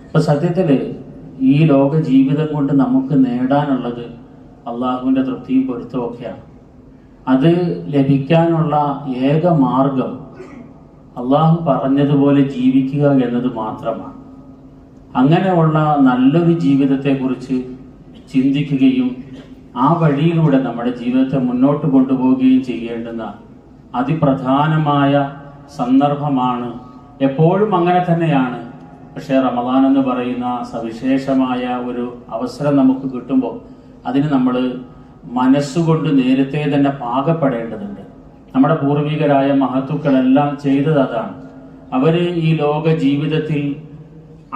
ഇപ്പൊ സത്യത്തില് ഈ ലോക ജീവിതം കൊണ്ട് നമുക്ക് നേടാനുള്ളത് അള്ളാഹുവിൻ്റെ തൃപ്തിയും പൊരുത്തവും ഒക്കെയാണ്. അത് ലഭിക്കാനുള്ള ഏക മാർഗം അള്ളാഹു പറഞ്ഞതുപോലെ ജീവിക്കുക എന്നത് മാത്രമാണ്. അങ്ങനെയുള്ള നല്ലൊരു ജീവിതത്തെക്കുറിച്ച് ചിന്തിക്കുകയും ആ വഴിയിലൂടെ നമ്മുടെ ജീവിതത്തെ മുന്നോട്ട് കൊണ്ടുപോവുകയും ചെയ്യേണ്ടുന്ന അതിപ്രധാനമായ സന്ദർഭമാണ്. എപ്പോഴും അങ്ങനെ തന്നെയാണ്. പക്ഷേ റമദാൻ എന്ന് പറയുന്ന സവിശേഷമായ ഒരു അവസരം നമുക്ക് കിട്ടുമ്പോൾ അതിന് നമ്മൾ മനസ്സുകൊണ്ട് നേരത്തെ തന്നെ പാകപ്പെടേണ്ടതുണ്ട്. നമ്മുടെ പൂർവികരായ മഹത്തുക്കളെല്ലാം ചെയ്തത് അതാണ്. അവര് ഈ ലോക ജീവിതത്തിൽ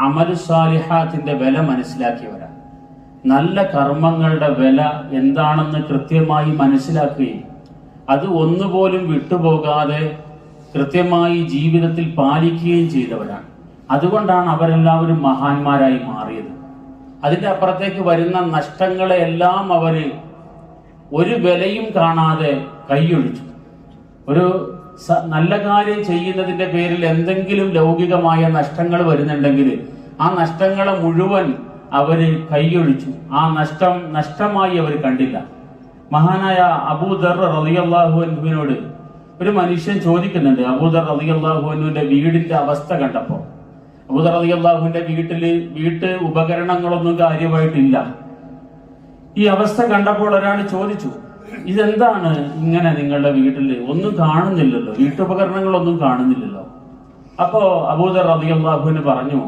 അമലു സാലിഹാത്തിന്റെ വില മനസ്സിലാക്കിയവരാണ്. നല്ല കർമ്മങ്ങളുടെ വില എന്താണെന്ന് കൃത്യമായി മനസ്സിലാക്കുകയും അത് ഒന്നുപോലും വിട്ടുപോകാതെ കൃത്യമായി ജീവിതത്തിൽ പാലിക്കുകയും ചെയ്തവരാണ്. അതുകൊണ്ടാണ് അവരെല്ലാവരും മഹാന്മാരായി മാറിയത്. അതിൻ്റെ അപ്പുറത്തേക്ക് വരുന്ന നഷ്ടങ്ങളെല്ലാം അവര് ഒരു വിലയും കാണാതെ കൈയൊഴിച്ചു. ഒരു നല്ല കാര്യം ചെയ്യുന്നതിന്റെ പേരിൽ എന്തെങ്കിലും ലൗകികമായ നഷ്ടങ്ങൾ വരുന്നുണ്ടെങ്കിൽ ആ നഷ്ടങ്ങളെ മുഴുവൻ അവര് കൈയൊഴിച്ചു. ആ നഷ്ടമായി അവർ കണ്ടില്ല. മഹാനായ അബൂദർ റളിയല്ലാഹു അൻഹുവിനോട് ഒരു മനുഷ്യൻ ചോദിക്കുന്നുണ്ട്. അബൂദർ റളിയല്ലാഹു അൻഹുവിന്റെ വീടിന്റെ അവസ്ഥ കണ്ടപ്പോൾ, അബൂദർ റളിയല്ലാഹുവിന്റെ വീട്ട് ഉപകരണങ്ങളൊന്നും കാര്യമായിട്ടില്ല. ഈ അവസ്ഥ കണ്ടപ്പോൾ ഒരാൾ ചോദിച്ചു, ഇതെന്താണ് ഇങ്ങനെ നിങ്ങളുടെ വീട്ടിൽ ഒന്നും കാണുന്നില്ലല്ലോ, വീട്ടുപകരണങ്ങളൊന്നും കാണുന്നില്ലല്ലോ. അപ്പോ അബൂദർ റളിയല്ലാഹുവിന് പറഞ്ഞു,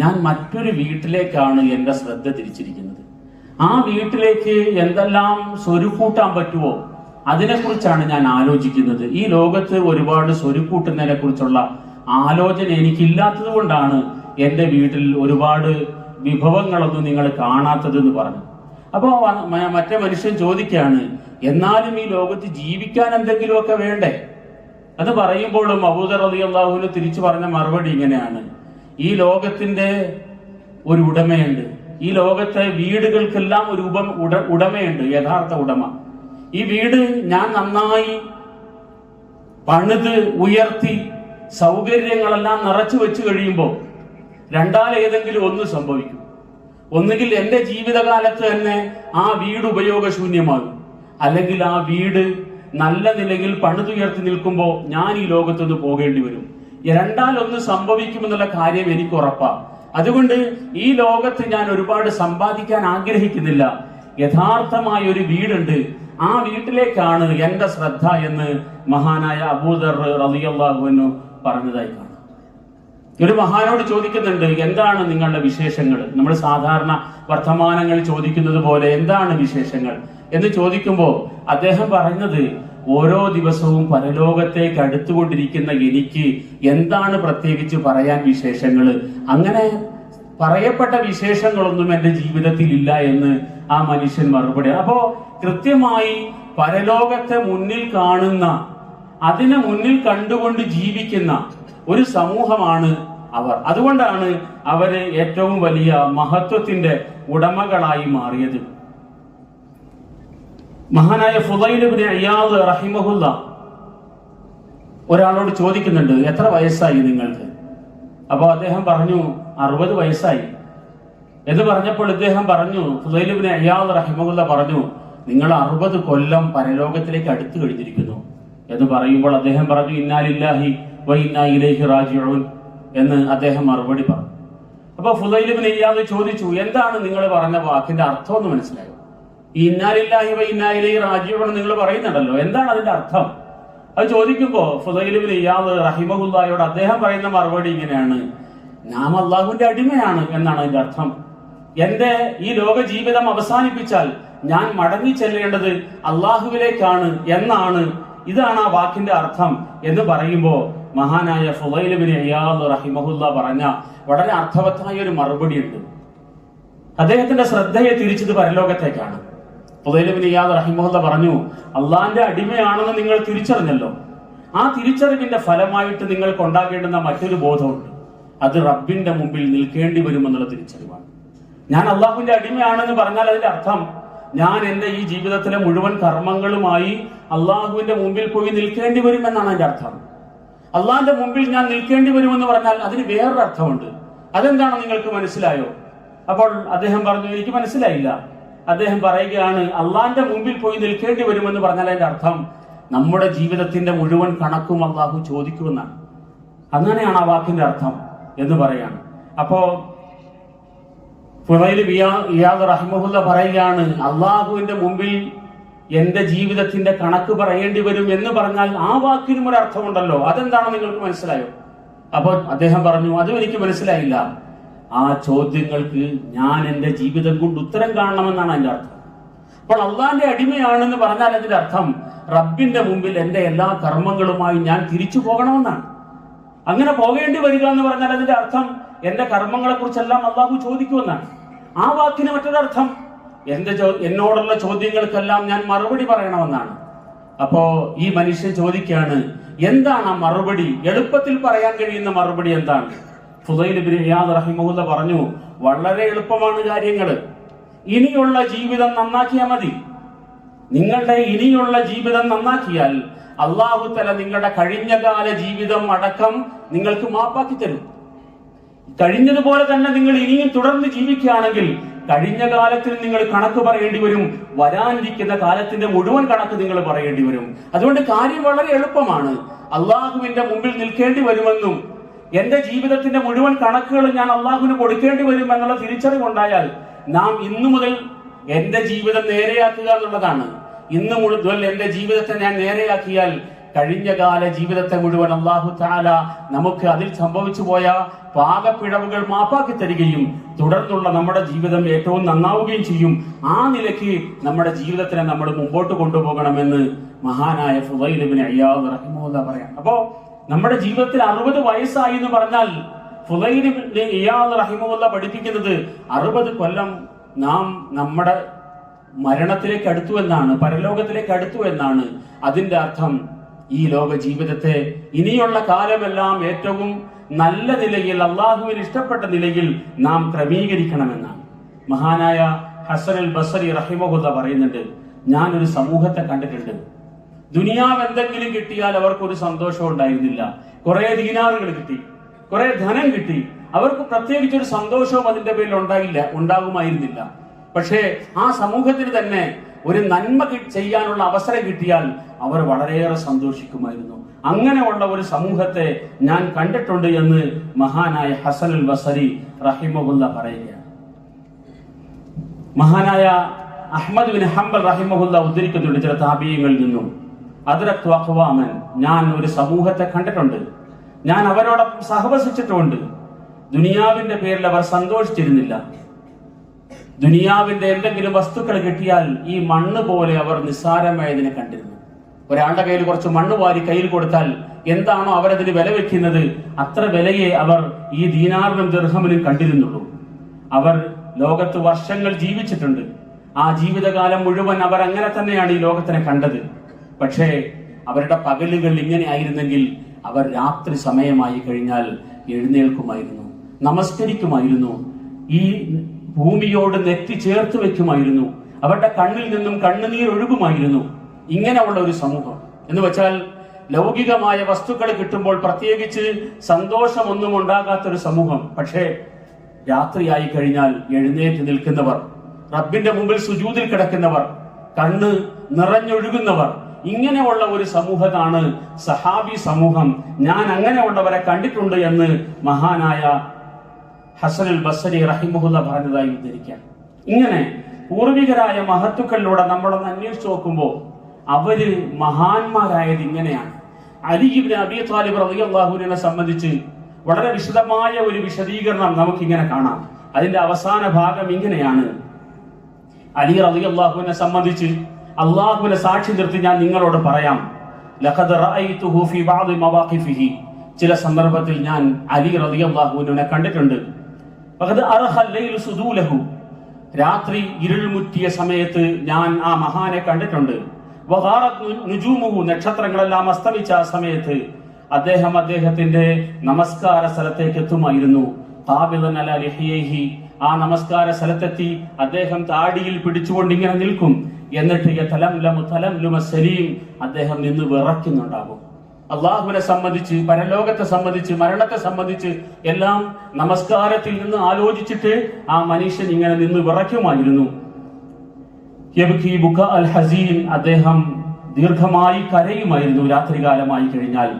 ഞാൻ മറ്റൊരു വീട്ടിലേക്കാണ് എന്റെ ശ്രദ്ധ തിരിച്ചിരിക്കുന്നത്. ആ വീട്ടിലേക്ക് എന്തെല്ലാം സ്വരുക്കൂട്ടാൻ പറ്റുമോ അതിനെക്കുറിച്ചാണ് ഞാൻ ആലോചിക്കുന്നത്. ഈ ലോകത്ത് ഒരുപാട് സ്വരുക്കൂട്ടുന്നതിനെ കുറിച്ചുള്ള ആലോചന എനിക്കില്ലാത്തത് കൊണ്ടാണ് എൻ്റെ വീട്ടിൽ ഒരുപാട് വിഭവങ്ങളൊന്നും നിങ്ങൾ കാണാത്തത് എന്ന് പറഞ്ഞു. അപ്പോൾ മറ്റേ മനുഷ്യൻ ചോദിക്കുകയാണ്, എന്നാലും ഈ ലോകത്ത് ജീവിക്കാൻ എന്തെങ്കിലുമൊക്കെ വേണ്ടേ? അത് പറയുമ്പോഴും അബൂദർ റളിയല്ലാഹു തിരിച്ചു പറഞ്ഞ മറുപടി ഇങ്ങനെയാണ്, ഈ ലോകത്തിന്റെ ഒരു ഉടമയുണ്ട്. ഈ ലോകത്തെ വീടുകൾക്കെല്ലാം ഒരു ഉടമയുണ്ട്, യഥാർത്ഥ ഉടമ. ഈ വീട് ഞാൻ നന്നായി പണിത് ഉയർത്തി സൗകര്യങ്ങളെല്ലാം നിറച്ചു വെച്ച് കഴിയുമ്പോൾ ഏതെങ്കിലും ഒന്ന് സംഭവിക്കും. ഒന്നുകിൽ എന്റെ ജീവിതകാലത്ത് തന്നെ ആ വീട് ഉപയോഗശൂന്യമാകും, അല്ലെങ്കിൽ ആ വീട് നല്ല നിലയിൽ പണിതുയർത്തി നിൽക്കുമ്പോൾ ഞാൻ ഈ ലോകത്തുനിന്ന് പോകേണ്ടി വരും. ഒന്ന് സംഭവിക്കുമെന്നുള്ള കാര്യം എനിക്ക് ഉറപ്പാണ്. അതുകൊണ്ട് ഈ ലോകത്ത് ഞാൻ ഒരുപാട് സമ്പാദിക്കാൻ ആഗ്രഹിക്കുന്നില്ല. യഥാർത്ഥമായ ഒരു വീടുണ്ട്, ആ വീട്ടിലേക്കാണ് എന്റെ ശ്രദ്ധ എന്ന് മഹാനായ അബൂദർ റളിയല്ലാഹു അൻഹു പറഞ്ഞതായി കാണാം. ഒരു മഹാനോട് ചോദിക്കുന്നുണ്ട്, എന്താണ് നിങ്ങളുടെ വിശേഷങ്ങൾ? നമ്മൾ സാധാരണ വർത്തമാനങ്ങൾ ചോദിക്കുന്നത് പോലെ എന്താണ് വിശേഷങ്ങൾ എന്ന് ചോദിക്കുമ്പോൾ അദ്ദേഹം പറഞ്ഞത്, ഓരോ ദിവസവും പരലോകത്തേക്ക് അടുത്തുകൊണ്ടിരിക്കുന്ന എനിക്ക് എന്താണ് പ്രത്യേകിച്ച് പറയാൻ വിശേഷങ്ങൾ? അങ്ങനെ പറയപ്പെട്ട വിശേഷങ്ങളൊന്നും എൻ്റെ ജീവിതത്തിൽ ഇല്ല എന്ന് ആ മനുഷ്യൻ മറുപടി. അപ്പോ കൃത്യമായി പരലോകത്തെ മുന്നിൽ കാണുന്ന, അതിനെ മുന്നിൽ കണ്ടുകൊണ്ട് ജീവിക്കുന്ന ഒരു സമൂഹമാണ് അവർ. അതുകൊണ്ടാണ് അവര് ഏറ്റവും വലിയ മഹത്വത്തിന്റെ ഉടമകളായി മാറിയത്. മഹാനായ ഫുളൈൽ ഇബ്നു ഇയാദ് റഹിമഹുല്ല ഒരാളോട് ചോദിക്കുന്നുണ്ട്, എത്ര വയസ്സായി നിങ്ങൾക്ക്? അപ്പൊ അദ്ദേഹം പറഞ്ഞു, 60 വയസ്സായി എന്ന് പറഞ്ഞപ്പോൾ ഇദ്ദേഹം പറഞ്ഞു, ഫുളൈൽ ഇബ്നു ഇയാദ് റഹിമഹുല്ല പറഞ്ഞു, നിങ്ങൾ 60 കൊല്ലം പരലോകത്തിലേക്ക് അടുത്തു കഴിഞ്ഞിരിക്കുന്നു എന്ന് പറയുമ്പോൾ അദ്ദേഹം പറഞ്ഞു, ഇന്നാ ലില്ലാഹി വ ഇന്നാ ഇലൈഹി റാജിഊൻ എന്ന് അദ്ദേഹം മറുപടി പറഞ്ഞു. അപ്പൊ ഫുളൈൽ ഇബ്നു ഇയാദ് ചോദിച്ചു, എന്താണ് നിങ്ങൾ പറഞ്ഞ വാക്കിന്റെ അർത്ഥം എന്ന് മനസ്സിലായോ? ഇന്നാ ലില്ലാഹി വ ഇന്നാ ഇലൈഹി റാജിഊൻ നിങ്ങൾ പറയുന്നുണ്ടല്ലോ, എന്താണ് അതിന്റെ അർത്ഥം? അത് ചോദിക്കുമ്പോ ഫുളൈൽ ഇബ്നു ഇയാദ് റഹിമഹുല്ലായോട് അദ്ദേഹം പറയുന്ന മറുപടി ഇങ്ങനെയാണ്, ഞാൻ അള്ളാഹുവിന്റെ അടിമയാണ് എന്നാണ് അതിന്റെ അർത്ഥം. എന്റെ ഈ ലോക ജീവിതം അവസാനിപ്പിച്ചാൽ ഞാൻ മടങ്ങി ചെല്ലേണ്ടത് അള്ളാഹുവിലേക്കാണ് എന്നാണ്, ഇതാണ് ആ വാക്കിന്റെ അർത്ഥം എന്ന് പറയുമ്പോ മഹാനായ ഫുളൈൽ ഇബ്നു ഇയാദ് റഹിമഹുല്ല പറഞ്ഞ വളരെ അർത്ഥവത്തായ ഒരു മറുപടി ഉണ്ട്. അദ്ദേഹത്തിന്റെ ശ്രദ്ധയെ തിരിച്ചത് പരലോകത്തേക്കാണ്. ഫുളൈൽ ഇബ്നു ഇയാദ് റഹിമഹുല്ല പറഞ്ഞു, അള്ളാഹിന്റെ അടിമയാണെന്ന് നിങ്ങൾ തിരിച്ചറിഞ്ഞല്ലോ, ആ തിരിച്ചറിവിന്റെ ഫലമായിട്ട് നിങ്ങൾക്ക് ഉണ്ടാകേണ്ടുന്ന മറ്റൊരു ബോധമുണ്ട്, അത് റബ്ബിന്റെ മുമ്പിൽ നിൽക്കേണ്ടി വരുമെന്നുള്ള തിരിച്ചറിവാണ്. ഞാൻ അള്ളാഹുവിന്റെ അടിമയാണെന്ന് പറഞ്ഞാൽ അതിന്റെ അർത്ഥം ഞാൻ എന്റെ ഈ ജീവിതത്തിലെ മുഴുവൻ കർമ്മങ്ങളുമായി അള്ളാഹുവിന്റെ മുമ്പിൽ പോയി നിൽക്കേണ്ടി വരുമെന്നാണ് അതിന്റെ അർത്ഥം. അള്ളാഹിന്റെ മുമ്പിൽ ഞാൻ നിൽക്കേണ്ടി വരുമെന്ന് പറഞ്ഞാൽ അതിന് വേറൊരു അർത്ഥമുണ്ട്. അതെന്താണോ നിങ്ങൾക്ക് മനസ്സിലായോ? അപ്പോൾ അദ്ദേഹം പറഞ്ഞു, എനിക്ക് മനസ്സിലായില്ല. അദ്ദേഹം പറയുകയാണ്, അള്ളാന്റെ മുമ്പിൽ പോയി നിൽക്കേണ്ടി വരുമെന്ന് പറഞ്ഞാൽ അതിന്റെ അർത്ഥം നമ്മുടെ ജീവിതത്തിന്റെ മുഴുവൻ കണക്കും അള്ളാഹു ചോദിക്കുമെന്നാണ്. അങ്ങനെയാണ് ആ വാക്കിന്റെ അർത്ഥം എന്ന് പറയാണ്. അപ്പോ ഫുളൈൽ ഇയാദ് റഹിമഹുല്ല പറയുകയാണ്, അള്ളാഹുവിന്റെ മുമ്പിൽ എന്റെ ജീവിതത്തിന്റെ കണക്ക് പറയേണ്ടി വരും എന്ന് പറഞ്ഞാൽ ആ വാക്കിനും ഒരു അർത്ഥമുണ്ടല്ലോ, അതെന്താണോ നിങ്ങൾക്ക് മനസ്സിലായോ? അപ്പോൾ അദ്ദേഹം പറഞ്ഞു, അതും എനിക്ക് മനസ്സിലായില്ല. ആ ചോദ്യങ്ങൾക്ക് ഞാൻ എന്റെ ജീവിതം കൊണ്ട് ഉത്തരം കാണണമെന്നാണ് അതിന്റെ അർത്ഥം. അപ്പോൾ അള്ളാന്റെ അടിമയാണെന്ന് പറഞ്ഞാൽ അതിന്റെ അർത്ഥം റബ്ബിന്റെ മുമ്പിൽ എന്റെ എല്ലാ കർമ്മങ്ങളുമായി ഞാൻ തിരിച്ചു പോകണമെന്നാണ്. അങ്ങനെ പോകേണ്ടി വരിക എന്ന് പറഞ്ഞാൽ അതിന്റെ അർത്ഥം എന്റെ കർമ്മങ്ങളെ കുറിച്ചെല്ലാം അള്ളാഹു ചോദിക്കുമെന്നാണ്. ആ വാക്കിന് മറ്റൊരർത്ഥം എന്നോടുള്ള ചോദ്യങ്ങൾക്കെല്ലാം ഞാൻ മറുപടി പറയണമെന്നാണ്. അപ്പോ ഈ മനുഷ്യൻ ചോദിക്കുകയാണ്, എന്താണ് ആ മറുപടി? എളുപ്പത്തിൽ പറയാൻ കഴിയുന്ന മറുപടി എന്താണ്? ഫുളൈൽ ഇബ്നു ഇയാദ് റഹിമഹുല്ല പറഞ്ഞു, വളരെ എളുപ്പമാണ് കാര്യങ്ങൾ. ഇനിയുള്ള ജീവിതം നന്നാക്കിയാൽ മതി. നിങ്ങളുടെ ഇനിയുള്ള ജീവിതം നന്നാക്കിയാൽ അള്ളാഹു തആല നിങ്ങളുടെ കഴിഞ്ഞകാല ജീവിതം അടക്കം നിങ്ങൾക്ക് മാപ്പാക്കി തരും. കഴിഞ്ഞതുപോലെ തന്നെ നിങ്ങൾ ഇനിയും തുടർന്ന് ജീവിക്കുകയാണെങ്കിൽ കഴിഞ്ഞ കാലത്തിൽ നിങ്ങൾ കണക്ക് പറയേണ്ടി വരും, വരാനിരിക്കുന്ന കാലത്തിന്റെ മുഴുവൻ കണക്ക് നിങ്ങൾ പറയേണ്ടി വരും. അതുകൊണ്ട് കാര്യം വളരെ എളുപ്പമാണ്. അള്ളാഹുവിന്റെ മുമ്പിൽ നിൽക്കേണ്ടി വരുമെന്നും എന്റെ ജീവിതത്തിന്റെ മുഴുവൻ കണക്കുകൾ ഞാൻ അള്ളാഹുവിന് കൊടുക്കേണ്ടി വരും എന്നുള്ള തിരിച്ചറിവുണ്ടായാൽ നാം ഇന്നു മുതൽ എന്റെ ജീവിതം നേരെയാക്കുക എന്നുള്ളതാണ്. ഇന്നു മുതൽ എന്റെ ജീവിതത്തെ ഞാൻ നേരെയാക്കിയാൽ കഴിഞ്ഞകാല ജീവിതത്തെ മുഴുവൻ അല്ലാഹു തആല നമുക്ക് അതിൽ സംഭവിച്ചു പോയ പാകപ്പിഴവുകൾ മാപ്പാക്കി തരികയും തുടർന്നുള്ള നമ്മുടെ ജീവിതം ഏറ്റവും നന്നാവുകയും ചെയ്യും. ആ നിലയ്ക്ക് നമ്മുടെ ജീവിതത്തിനെ നമ്മൾ മുമ്പോട്ട് കൊണ്ടുപോകണമെന്ന് മഹാനായ ഫുളൈൽ ഇബ്നു ഇയാദ് റഹിമഹുല്ലാ പറയാം. അപ്പോ നമ്മുടെ ജീവിതത്തിൽ 60 വയസ്സായി എന്ന് പറഞ്ഞാൽ ഫുളൈൽ ഇബ്നു ഇയാദ് റഹിമഹുല്ലാ പഠിപ്പിക്കുന്നത് 60 കൊല്ലം നാം നമ്മുടെ മരണത്തിലേക്ക് അടുത്തു എന്നാണ്, പരലോകത്തിലേക്ക് അടുത്തു എന്നാണ്. അതിന്റെ അർത്ഥം ഈ ലോക ജീവിതത്തെ ഇനിയുള്ള കാലമെല്ലാം ഏറ്റവും നല്ല നിലയിൽ അള്ളാഹുവിന് ഇഷ്ടപ്പെട്ട നിലയിൽ നാം ക്രമീകരിക്കണമെന്നാണ്. മഹാനായ ഹസൻ അൽ ബസരി റഹിമഹുല്ലാ പറയുന്നുണ്ട്, ഞാനൊരു സമൂഹത്തെ കണ്ടിട്ടുണ്ട്. ദുനിയാവ് എന്തെങ്കിലും കിട്ടിയാൽ അവർക്കൊരു സന്തോഷം ഉണ്ടായിരുന്നില്ല. കുറെ ദീനാറുകൾ കിട്ടി, കുറെ ധനം കിട്ടി, അവർക്ക് പ്രത്യേകിച്ചൊരു സന്തോഷവും അതിന്റെ പേരിൽ ഉണ്ടാകുമായിരുന്നില്ല. പക്ഷേ ആ സമൂഹത്തിന് തന്നെ ഒരു നന്മ ചെയ്യാനുള്ള അവസരം കിട്ടിയാൽ അവർ വളരെയേറെ സന്തോഷിക്കുമായിരുന്നു. അങ്ങനെയുള്ള ഒരു സമൂഹത്തെ ഞാൻ കണ്ടിട്ടുണ്ട് എന്ന് മഹാനായ ഹസൻ അൽ ബസരി റഹിമഹുല്ലാ പറയുകയാണ്. മഹാനായ അഹ്മദ് ബിൻ ഹംബൽ റഹിമഹുല്ലാ ഉദ്ധരിക്കുന്നുണ്ട് ചില താബിഈങ്ങളിൽ നിന്നും, അദ്റക്തു അഖ്വാമൻ, ഞാൻ ഒരു സമൂഹത്തെ കണ്ടിട്ടുണ്ട്, ഞാൻ അവരോടൊപ്പം സഹവസിച്ചിട്ടുമുണ്ട്. ദുനിയാവിന്റെ പേരിൽ അവർ സന്തോഷിച്ചിരുന്നില്ല. ദുനിയാവിന്റെ എന്തെങ്കിലും വസ്തുക്കൾ കിട്ടിയാൽ ഈ മണ്ണ് പോലെ അവർ നിസ്സാരമായതിനെ കണ്ടിരുന്നു. ഒരാളുടെ കയ്യിൽ കുറച്ച് മണ്ണ് വാരി കയ്യിൽ കൊടുത്താൽ എന്താണോ അവരതിന് വില വെക്കുന്നത് അത്ര വിലയെ അവർ ഈ ദീനാറിനും ദിർഹമിനും കണ്ടിരുന്നുള്ളൂ. അവർ ലോകത്ത് വർഷങ്ങൾ ജീവിച്ചിട്ടുണ്ട്. ആ ജീവിതകാലം മുഴുവൻ അവർ അങ്ങനെ തന്നെയാണ് ഈ ലോകത്തിനെ കണ്ടത്. പക്ഷേ അവരുടെ പകലുകൾ ഇങ്ങനെ ആയിരുന്നെങ്കിൽ അവർ രാത്രി സമയമായി കഴിഞ്ഞാൽ എഴുന്നേൽക്കുമായിരുന്നു, നമസ്കരിക്കുമായിരുന്നു, ഈ ഭൂമിയോട് നെറ്റി ചേർത്ത് വെക്കുമായിരുന്നു, അവരുടെ കണ്ണിൽ നിന്നും കണ്ണുനീർ ഒഴുകുമായിരുന്നു. ഇങ്ങനെയുള്ള ഒരു സമൂഹം എന്ന് വെച്ചാൽ ലൗകികമായ വസ്തുക്കൾ കിട്ടുമ്പോൾ പ്രത്യേകിച്ച് സന്തോഷമൊന്നും ഉണ്ടാകാത്തൊരു സമൂഹം. പക്ഷേ രാത്രിയായി കഴിഞ്ഞാൽ എഴുന്നേറ്റ് നിൽക്കുന്നവർ, റബ്ബിന്റെ മുമ്പിൽ സുജൂദിൽ കിടക്കുന്നവർ, കണ്ണ് നിറഞ്ഞൊഴുകുന്നവർ, ഇങ്ങനെയുള്ള ഒരു സമൂഹത്താണ് സഹാബി സമൂഹം. ഞാൻ അങ്ങനെയുള്ളവരെ കണ്ടിട്ടുണ്ട് എന്ന് മഹാനായ ഹസൻ അൽ ബസരി റഹിമഹുല്ലാ പറഞ്ഞതായി ഉദ്ധരിക്കാം. ഇങ്ങനെ പൂർവികരായ മഹത്തുക്കളിലൂടെ നമ്മളൊന്ന് അന്വേഷിച്ച് നോക്കുമ്പോൾ അവര് മഹാന്മാരായത് ഇങ്ങനെയാണ്. അലി ഇബ്നു അബീ ത്വാലിബ് റളിയല്ലാഹു അൻഹുവിനെ സംബന്ധിച്ച് വളരെ വിശദമായ ഒരു വിശദീകരണം നമുക്കിങ്ങനെ കാണാം. അതിന്റെ അവസാന ഭാഗം ഇങ്ങനെയാണ്. അലി റളിയല്ലാഹു അൻഹുവിനെ സംബന്ധിച്ച് അള്ളാഹുവിനെ സാക്ഷി നിർത്തി ഞാൻ നിങ്ങളോട് പറയാം, ലഖദ് റഅയ്തുഹു ഫീ ബഅദി മവാഖിഫിഹി, ചില സന്ദർഭത്തിൽ ഞാൻ അലി റളിയല്ലാഹു അൻഹുവിനെ കണ്ടിട്ടുണ്ട്. ഫഖദ് അർഹൽ ലൈലു സുദൂലഹു, രാത്രി ഇരുൾ മുറ്റിയ സമയത്ത് ഞാൻ ആ മഹാനെ കണ്ടിട്ടുണ്ട്. വഗാറത് നുജൂമുഹു, നക്ഷത്രങ്ങളെല്ലാം അസ്തമിച്ച ആ സമയത്ത് അദ്ദേഹത്തിന്റെ നമസ്കാര സ്ഥലത്തേക്ക് എത്തുമായിരുന്നു. ഖാബിദൻ അലാ ലിഹിയഹി, ആ നമസ്കാര സ്ഥലത്തെത്തി അദ്ദേഹം താടിയിൽ പിടിച്ചുകൊണ്ട് ഇങ്ങനെ നിൽക്കും. എന്നിട്ട് യതലംലമു തലംലുമ സലീം, അദ്ദേഹം നിന്ന് വിറയ്ക്കുന്നുണ്ടാകും. അള്ളാഹുവിനെ സംബന്ധിച്ച്, പരലോകത്തെ സംബന്ധിച്ച്, മരണത്തെ സംബന്ധിച്ച് എല്ലാം നമസ്കാരത്തിൽ നിന്ന് ആലോചിച്ചിട്ട് ആ മനുഷ്യൻ ഇങ്ങനെ നിന്ന് വിറയ്ക്കുമായിരുന്നു. അദ്ദേഹം ദീർഘമായി കരയുമായിരുന്നു രാത്രികാലമായി കഴിഞ്ഞാൽ.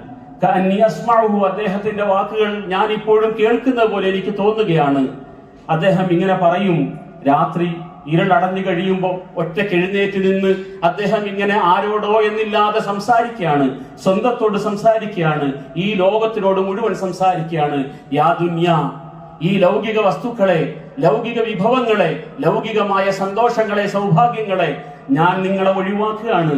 അദ്ദേഹത്തിന്റെ വാക്കുകൾ ഞാൻ ഇപ്പോഴും കേൾക്കുന്നത് പോലെ എനിക്ക് തോന്നുകയാണ്. അദ്ദേഹം ഇങ്ങനെ പറയും, രാത്രി ഇരുളടഞ്ഞു കഴിയുമ്പോൾ ഒറ്റയ്ക്ക് എഴുന്നേറ്റ് നിന്ന് അദ്ദേഹം ഇങ്ങനെ ആരോടോ എന്നില്ലാതെ സംസാരിക്കുകയാണ്, സ്വന്തത്തോട് സംസാരിക്കുകയാണ്, ഈ ലോകത്തിനോട് മുഴുവൻ സംസാരിക്കുകയാണ്. യാ ദുനിയാ, ഈ ലൗകിക വസ്തുക്കളെ, ലൗകിക വിഭവങ്ങളെ, ലൗകികമായ സന്തോഷങ്ങളെ, സൗഭാഗ്യങ്ങളെ ഞാൻ നിങ്ങളെ ഒഴിവാക്കുകയാണ്.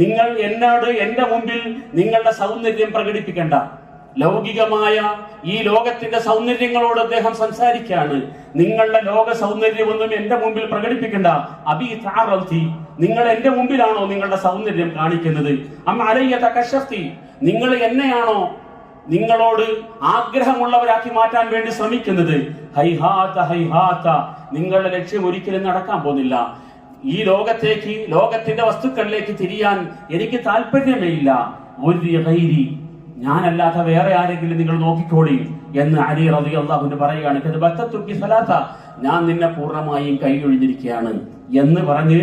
നിങ്ങൾ എന്നോട്, എന്റെ മുമ്പിൽ നിങ്ങളുടെ സൗന്ദര്യം പ്രകടിപ്പിക്കേണ്ട. ലൗകികമായ ഈ ലോകത്തിന്റെ സൗന്ദര്യങ്ങളോട് അദ്ദേഹം സംസാരിക്കുകയാണ്. നിങ്ങളുടെ ലോക സൗന്ദര്യമൊന്നും എന്റെ മുമ്പിൽ പ്രകടിപ്പിക്കണ്ട. അബി താറൽത്തി, നിങ്ങൾ എന്റെ മുമ്പിലാണോ നിങ്ങളുടെ സൗന്ദര്യം കാണിക്കുന്നത്? നിങ്ങൾ എന്നെയാണോ നിങ്ങളോട് ആഗ്രഹമുള്ളവരാക്കി മാറ്റാൻ വേണ്ടി ശ്രമിക്കുന്നത്? ഹൈഹാത്ത ഹൈഹാത്ത, നിങ്ങളുടെ ലക്ഷ്യം ഒരിക്കലും നടക്കാൻ പോകുന്നില്ല. ഈ ലോകത്തേക്ക്, ലോകത്തിന്റെ വസ്തുക്കളിലേക്ക് തിരിയാൻ എനിക്ക് താല്പര്യമേ ഇല്ല. ഒരു ഗൈരി, ഞാനല്ലാത്ത വേറെ ആരെങ്കിലും നിങ്ങൾ നോക്കിക്കോളി എന്ന് അലി റളിയല്ലാഹു അൻഹു പറയുകയാണ്. ഞാൻ നിന്നെ പൂർണ്ണമായും കൈയൊഴിഞ്ഞിരിക്കുകയാണ് എന്ന് പറഞ്ഞ്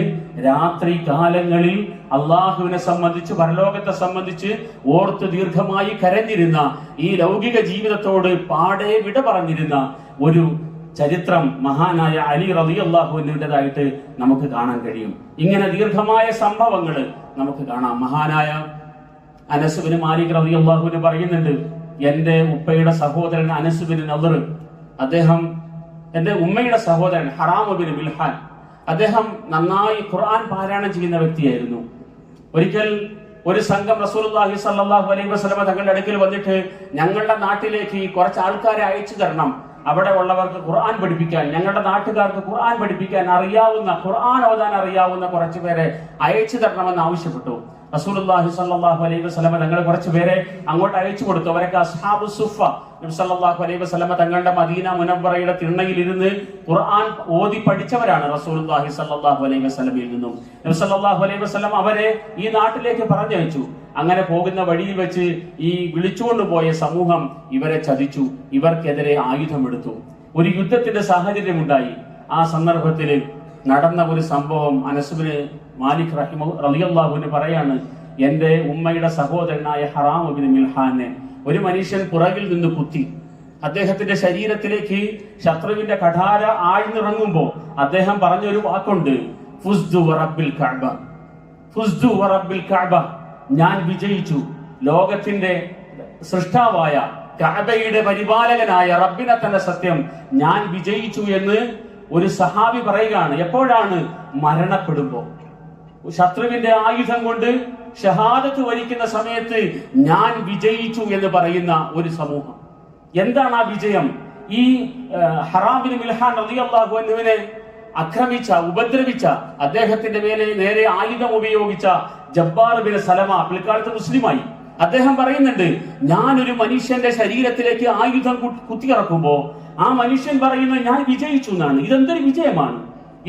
രാത്രി കാലങ്ങളിൽ അള്ളാഹുവിനെ സംബന്ധിച്ച്, പരലോകത്തെ സംബന്ധിച്ച് ഓർത്ത് ദീർഘമായി കരഞ്ഞിരുന്ന, ഈ ലൗകിക ജീവിതത്തോട് പാടെ വിട പറഞ്ഞിരുന്ന ഒരു ചരിത്രം മഹാനായ അലി റളിയല്ലാഹു അൻഹുവിൻ്റെതായിട്ട് നമുക്ക് കാണാൻ കഴിയും. ഇങ്ങനെ ദീർഘമായ സംഭവങ്ങൾ നമുക്ക് കാണാം. മഹാനായ അനസ് ബിൻ മാലിക് റളിയല്ലാഹു അൻഹു പറയുന്നുണ്ട്, എന്റെ ഉപ്പയുടെ സഹോദരൻ അനസ് ബിൻ നദർ, അദ്ദേഹം എന്റെ ഉമ്മയുടെ സഹോദരൻ ഹറാം ബിൻ മിൽഹാൻ, അദ്ദേഹം നന്നായി ഖുർആൻ പാരായണം ചെയ്യുന്ന വ്യക്തിയായിരുന്നു. ഒരിക്കൽ ഒരു സംഘം റസൂലുള്ളാഹി സ്വല്ലല്ലാഹു അലൈഹി വസല്ലം തങ്ങളുടെ അടുക്കൽ വന്നിട്ട്, ഞങ്ങളുടെ നാട്ടിലേക്ക് കുറച്ച് ആൾക്കാരെ അയച്ചു തരണം, അവിടെ ഉള്ളവർക്ക് ഖുർആൻ പഠിപ്പിക്കാൻ, ഞങ്ങളുടെ നാട്ടുകാർക്ക് ഖുർആൻ പഠിപ്പിക്കാൻ അറിയാവുന്ന, ഖുർആൻ ഓതാൻ അറിയാവുന്ന കുറച്ചു പേരെ അയച്ചു തരണമെന്ന് ആവശ്യപ്പെട്ടു. റസൂലുള്ളാഹി സ്വല്ലല്ലാഹു അലൈഹി വസല്ലം തങ്ങൾ കുറച്ചു പേരെ അങ്ങോട്ട് അയച്ചു കൊടുത്തു. അവരൊക്കെ അസ്ഹാബു സുഫ, നബി സല്ലല്ലാഹു അലൈഹി വസല്ലം തങ്ങളുടെ മദീന മുനവ്വറയുടെ തിണ്ണയിൽ ഇരുന്ന് ഖുർആൻ ഓതി പഠിച്ചവരാണ് റസൂലുള്ളാഹി സ്വല്ലല്ലാഹു അലൈഹി വസല്ലമയിൽ നിന്നും. നബി സല്ലല്ലാഹു അലൈഹി വസല്ലം അവരെ ഈ നാട്ടിലേക്ക് പറഞ്ഞയച്ചു. അങ്ങനെ പോകുന്ന വഴിയിൽ വെച്ച് ഈ വിളിച്ചുകൊണ്ട് പോയ സമൂഹം ഇവരെ ചതിച്ചു, ഇവർക്കെതിരെ ആയുധമെടുത്തു. ഒരു യുദ്ധത്തിന്റെ സാഹചര്യം ഉണ്ടായി. ആ സന്ദർഭത്തിൽ നടന്ന ഒരു സംഭവം അനസ് ബിൻ മാലിക് റളിയല്ലാഹു അൻഹു പറയാണ്, എന്റെ ഉമ്മയുടെ സഹോദരനായ ഹറാം ബിൻ മിൽഹാനെ ഒരു മനുഷ്യൻ പുറകിൽ നിന്ന് കുത്തി. അദ്ദേഹത്തിന്റെ ശരീരത്തിലേക്ക് ശത്രുവിന്റെ കഠാര ആഴ്ന്നിറങ്ങുമ്പോൾ അദ്ദേഹം പറഞ്ഞൊരു വാക്കുണ്ട്, ഫുസ്ദു വറബ്ബിൽ കഅബ, ഫുസ്ദു വറബ്ബിൽ കഅബ, ഞാൻ വിജയിച്ചു, ലോകത്തിന്റെ സൃഷ്ടാവായ കഅബയുടെ പരിപാലകനായ റബ്ബിനെ തന്നെ സത്യം, ഞാൻ വിജയിച്ചു എന്ന് ഒരു സഹാബി പറയുകയാണ്. എപ്പോഴാണ്? മരണപ്പെടുമ്പോ, ശത്രുവിന്റെ ആയുധം കൊണ്ട് ഷഹാദത്ത് വരിക്കുന്ന സമയത്ത് ഞാൻ വിജയിച്ചു എന്ന് പറയുന്ന ഒരു സമൂഹം. എന്താണ് ആ വിജയം? ഈ ഹറാം ബിൻ മിൽഹാൻ റളിയല്ലാഹു അൻഹുവിനെ ആക്രമിച്ച, ഉപദ്രവിച്ച, അദ്ദേഹത്തിന്റെ മേലെ നേരെ ആയുധം ഉപയോഗിച്ച ജബ്ബാർ ബിൻ സലമ പിൽക്കാലത്ത് മുസ്ലിമായി. അദ്ദേഹം പറയുന്നുണ്ട്, ഞാൻ ഒരു മനുഷ്യന്റെ ശരീരത്തിലേക്ക് ആയുധം കുത്തിയിറക്കുമ്പോ ആ മനുഷ്യൻ പറയുന്നത് ഞാൻ വിജയിച്ചു എന്നാണ്. ഇതെന്തൊരു വിജയമാണ്,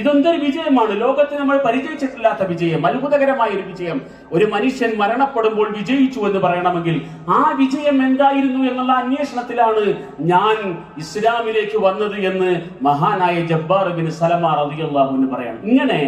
ഇതെന്തൊരു വിജയമാണ്! ലോകത്ത് നമ്മൾ പരിചയിച്ചിട്ടില്ലാത്ത വിജയം, അത്ഭുതകരമായ ഒരു വിജയം. ഒരു മനുഷ്യൻ മരണപ്പെടുമ്പോൾ വിജയിച്ചു എന്ന് പറയണമെങ്കിൽ ആ വിജയം എന്തായിരുന്നു എന്നുള്ള അന്വേഷണത്തിലാണ് ഞാൻ ഇസ്ലാമിലേക്ക് വന്നത് എന്ന് മഹാനായ ജബ്ബാർ ബിൻ സലമ റളിയല്ലാഹു അൻഹു പറയാണ്. ഇങ്ങനെ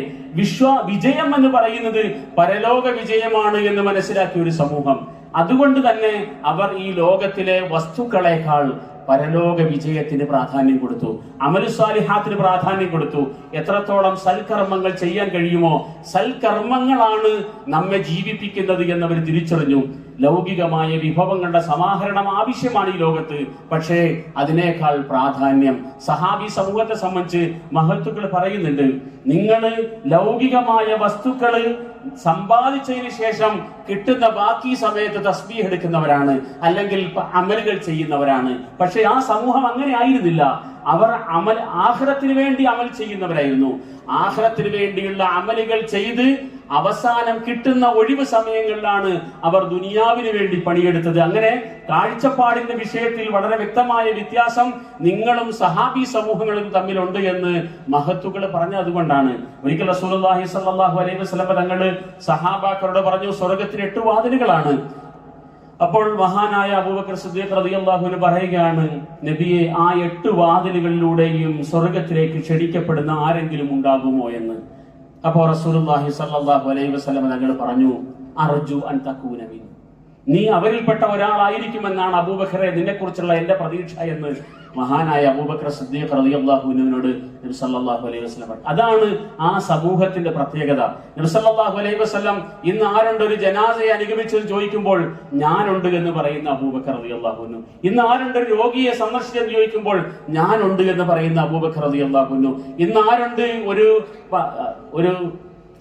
വിജയം എന്ന് പറയുന്നത് പരലോക വിജയമാണ് എന്ന് മനസ്സിലാക്കിയ ഒരു സമൂഹം. അതുകൊണ്ട് തന്നെ അവർ ഈ ലോകത്തിലെ വസ്തുക്കളെക്കാൾ പരലോക വിജയത്തിന് പ്രാധാന്യം കൊടുത്തു, അമലു സാലിഹാത്തിന് പ്രാധാന്യം കൊടുത്തു. എത്രത്തോളം സൽക്കർമ്മങ്ങൾ ചെയ്യാൻ കഴിയുമോ, സൽക്കർമ്മങ്ങളാണ് നമ്മെ ജീവിപ്പിക്കുന്നത് എന്നവർ തിരിച്ചറിഞ്ഞു. ലൗകികമായ വിഭവങ്ങളുടെ സമാഹരണം ആവശ്യമാണ് ഈ ലോകത്ത്, പക്ഷേ അതിനേക്കാൾ പ്രാധാന്യം സഹാബി സമൂഹത്തെ സംബന്ധിച്ച് മഹത്തുക്കൾ പറയുന്നുണ്ട്, നിങ്ങൾ ലൗകികമായ വസ്തുക്കള് സമ്പാദിച്ചതിന് ശേഷം കിട്ടുന്ന ബാക്കി സമയത്ത് തസ്ബീഹ് എടുക്കുന്നവരാണ്, അല്ലെങ്കിൽ അമലുകൾ ചെയ്യുന്നവരാണ്. പക്ഷെ ആ സമൂഹം അങ്ങനെ ആയിരുന്നില്ല. അവർ ആഖിറത്തിന് വേണ്ടി അമൽ ചെയ്യുന്നവരായിരുന്നു. ആഖിറത്തിന് വേണ്ടിയുള്ള അമലുകൾ ചെയ്ത് അവസാനം കിട്ടുന്ന ഒഴിവ് സമയങ്ങളിലാണ് അവർ ദുനിയാവിന് വേണ്ടി പണിയെടുത്തത്. അങ്ങനെ കാഴ്ചപ്പാടിന്റെ വിഷയത്തിൽ വളരെ വ്യക്തമായ വ്യത്യാസം നിങ്ങളും സഹാബി സമൂഹങ്ങളും തമ്മിലുണ്ട് എന്ന് മഹത്തുക്കൾ പറഞ്ഞത് അതുകൊണ്ടാണ്. ഒരിക്കൽ റസൂലുള്ളാഹി സ്വല്ലല്ലാഹു അലൈഹി വസല്ലം തങ്ങൾ സഹാബാക്കളോട് പറഞ്ഞു, സ്വർഗ്ഗത്തിന് 8 വാതിലുകളാണ്. അപ്പോൾ മഹാനായ അബൂബക്കർ സിദ്ദീഖ് റളിയല്ലാഹു അൻഹു പറയുകയാണ്, നബിയെ, ആ 8 വാതിലുകളിലൂടെയും സ്വർഗത്തിലേക്ക് ക്ഷണിക്കപ്പെടുന്ന ആരെങ്കിലും ഉണ്ടാകുമോ എന്ന്. അപ്പോൾ റസൂലുള്ളാഹി സ്വല്ലല്ലാഹു അലൈഹി വസല്ലം തങ്ങൾ പറഞ്ഞു, അർജു അൻ തകൂന മിൻ, നീ അവരിൽപ്പെട്ട ഒരാളായിരിക്കുമെന്നാണ് അബൂബക്കറെ നിന്നെക്കുറിച്ചുള്ള എന്റെ പ്രതീക്ഷ എന്ന് മഹാനായ അബൂബക്കർ സിദ്ദീഖ് റളിയല്ലാഹു അൻഹുവിനോട് നബി സല്ലല്ലാഹു അലൈഹി വസല്ലം പറഞ്ഞു. അതാണ് ആ സമൂഹത്തിന്റെ പ്രത്യേകത. നബി സല്ലല്ലാഹു അലൈഹി വസല്ലം ഇന്ന് ആരുണ്ട് ഒരു ജനാസയെ അനുഗമിച്ചെന്ന് ചോദിക്കുമ്പോൾ ഞാനുണ്ട് എന്ന് പറയുന്ന അബൂബക്കർ റളിയല്ലാഹു അൻഹു. ഇന്ന് ആരുണ്ട് ഒരു രോഗിയെ സന്ദർശിച്ചെന്ന് ചോദിക്കുമ്പോൾ ഞാനുണ്ട് എന്ന് പറയുന്ന അബൂബക്കർ റളിയല്ലാഹു അൻഹു. ഇന്ന് ആരുണ്ട് ഒരു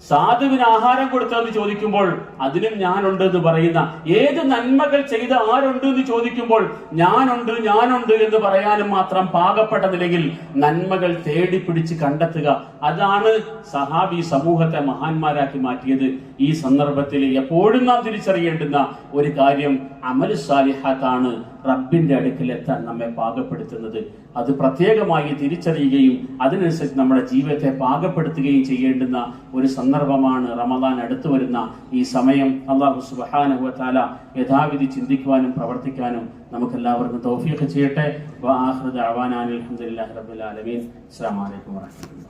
സാധുവിന് ആഹാരം കൊടുത്തതെന്ന് ചോദിക്കുമ്പോൾ അതിനും ഞാനുണ്ട് എന്ന് പറയുന്ന, ഏത് നന്മകൾ ചെയ്ത ആരുണ്ട് എന്ന് ചോദിക്കുമ്പോൾ ഞാനുണ്ട് എന്ന് പറയാനും മാത്രം പാകപ്പെട്ട നിലയിൽ നന്മകൾ തേടി പിടിച്ച് കണ്ടെത്തുക, അതാണ് സഹാബി സമൂഹത്തെ മഹാന്മാരാക്കി മാറ്റിയത്. ഈ സന്ദർഭത്തിൽ എപ്പോഴും നാം തിരിച്ചറിയേണ്ടുന്ന ഒരു കാര്യം, അമലു സാലിഹാത്താണ് റബ്ബിന്റെ അടുക്കൽ എത്താൻ നമ്മെ പാകപ്പെടുത്തുന്നത്. അത് പ്രത്യേകമായി തിരിച്ചറിയുകയും അതിനനുസരിച്ച് നമ്മുടെ ജീവിതത്തെ പാകപ്പെടുത്തുകയും ചെയ്യേണ്ടുന്ന ഒരു സന്ദർഭമാണ് റമദാൻ അടുത്തു വരുന്ന ഈ സമയം. അല്ലാഹു സുബ്ഹാനഹു വ തആല യഥാവിധി ചിന്തിക്കുവാനും പ്രവർത്തിക്കാനും നമുക്കെല്ലാവർക്കും തൗഫീഖ് ചെയ്യട്ടെ. വ ആഖിറു ദഅവാനാ അൽഹംദുലില്ലാഹി റബ്ബിൽ ആലമീൻ. അസ്സലാമു അലൈക്കും വറഹ്മത്തുള്ളാഹി.